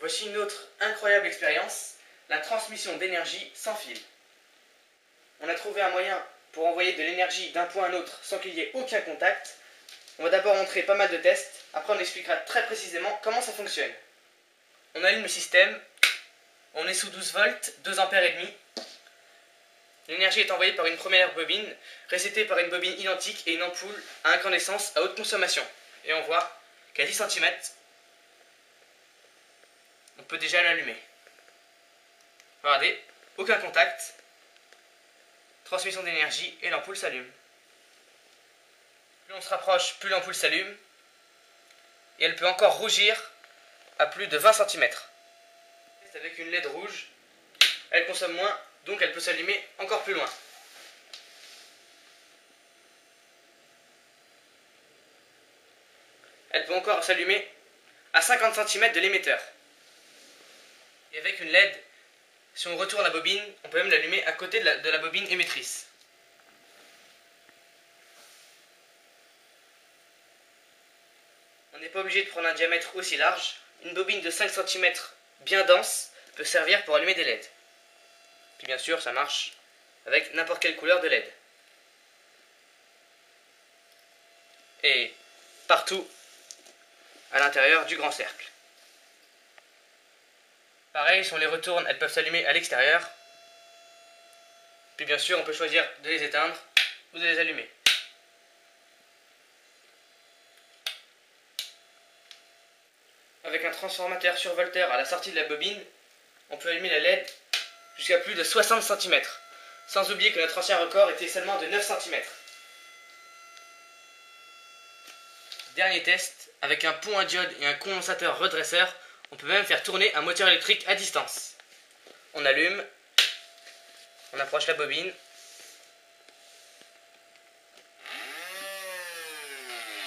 Voici une autre incroyable expérience, la transmission d'énergie sans fil. On a trouvé un moyen pour envoyer de l'énergie d'un point à un autre sans qu'il y ait aucun contact. On va d'abord montrer pas mal de tests, après on expliquera très précisément comment ça fonctionne. On allume le système, on est sous 12 volts, 2 ampères et demi. L'énergie est envoyée par une première bobine, récétée par une bobine identique et une ampoule à incandescence à haute consommation. Et on voit qu'à 10 cm, on peut déjà l'allumer. Regardez, aucun contact, transmission d'énergie et l'ampoule s'allume. Plus on se rapproche, plus l'ampoule s'allume et elle peut encore rougir à plus de 20 cm. Avec une LED rouge, elle consomme moins, donc elle peut s'allumer encore plus loin. Elle peut encore s'allumer à 50 cm de l'émetteur. Et avec une LED, si on retourne la bobine, on peut même l'allumer à côté de la bobine émettrice. On n'est pas obligé de prendre un diamètre aussi large. Une bobine de 5 cm bien dense peut servir pour allumer des LED. Puis bien sûr, ça marche avec n'importe quelle couleur de LED. Et partout à l'intérieur du grand cercle. Pareil, si on les retourne, elles peuvent s'allumer à l'extérieur. Puis bien sûr, on peut choisir de les éteindre ou de les allumer. Avec un transformateur survolteur à la sortie de la bobine, on peut allumer la LED jusqu'à plus de 60 cm. Sans oublier que notre ancien record était seulement de 9 cm. Dernier test, avec un pont à diode et un condensateur redresseur, on peut même faire tourner un moteur électrique à distance. On allume, on approche la bobine.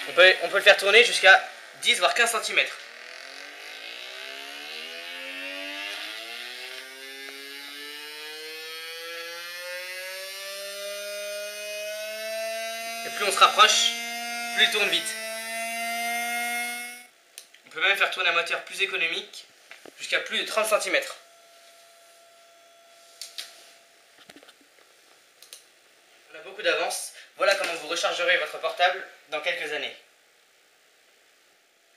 On peut le faire tourner jusqu'à 10 voire 15 cm. Et plus on se rapproche, plus il tourne vite. On peut même faire tourner un moteur plus économique jusqu'à plus de 30 cm. On a beaucoup d'avance. Voilà comment vous rechargerez votre portable dans quelques années.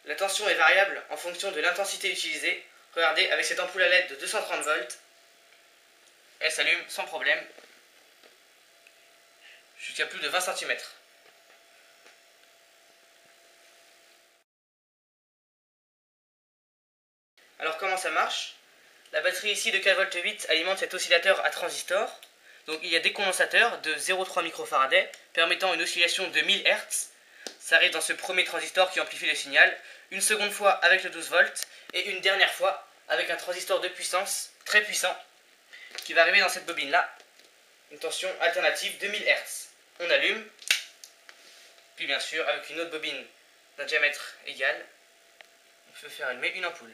La tension est variable en fonction de l'intensité utilisée. Regardez, avec cette ampoule à LED de 230 volts, elle s'allume sans problème jusqu'à plus de 20 cm. Alors comment ça marche? La batterie ici de 4,8 V alimente cet oscillateur à transistor. Donc il y a des condensateurs de 0,3 microfarad permettant une oscillation de 1000 Hz. Ça arrive dans ce premier transistor qui amplifie le signal. Une seconde fois avec le 12 volts et une dernière fois avec un transistor de puissance très puissant qui va arriver dans cette bobine là. Une tension alternative de 1000 Hz. On allume. Puis bien sûr avec une autre bobine d'un diamètre égal, on peut faire allumer une ampoule.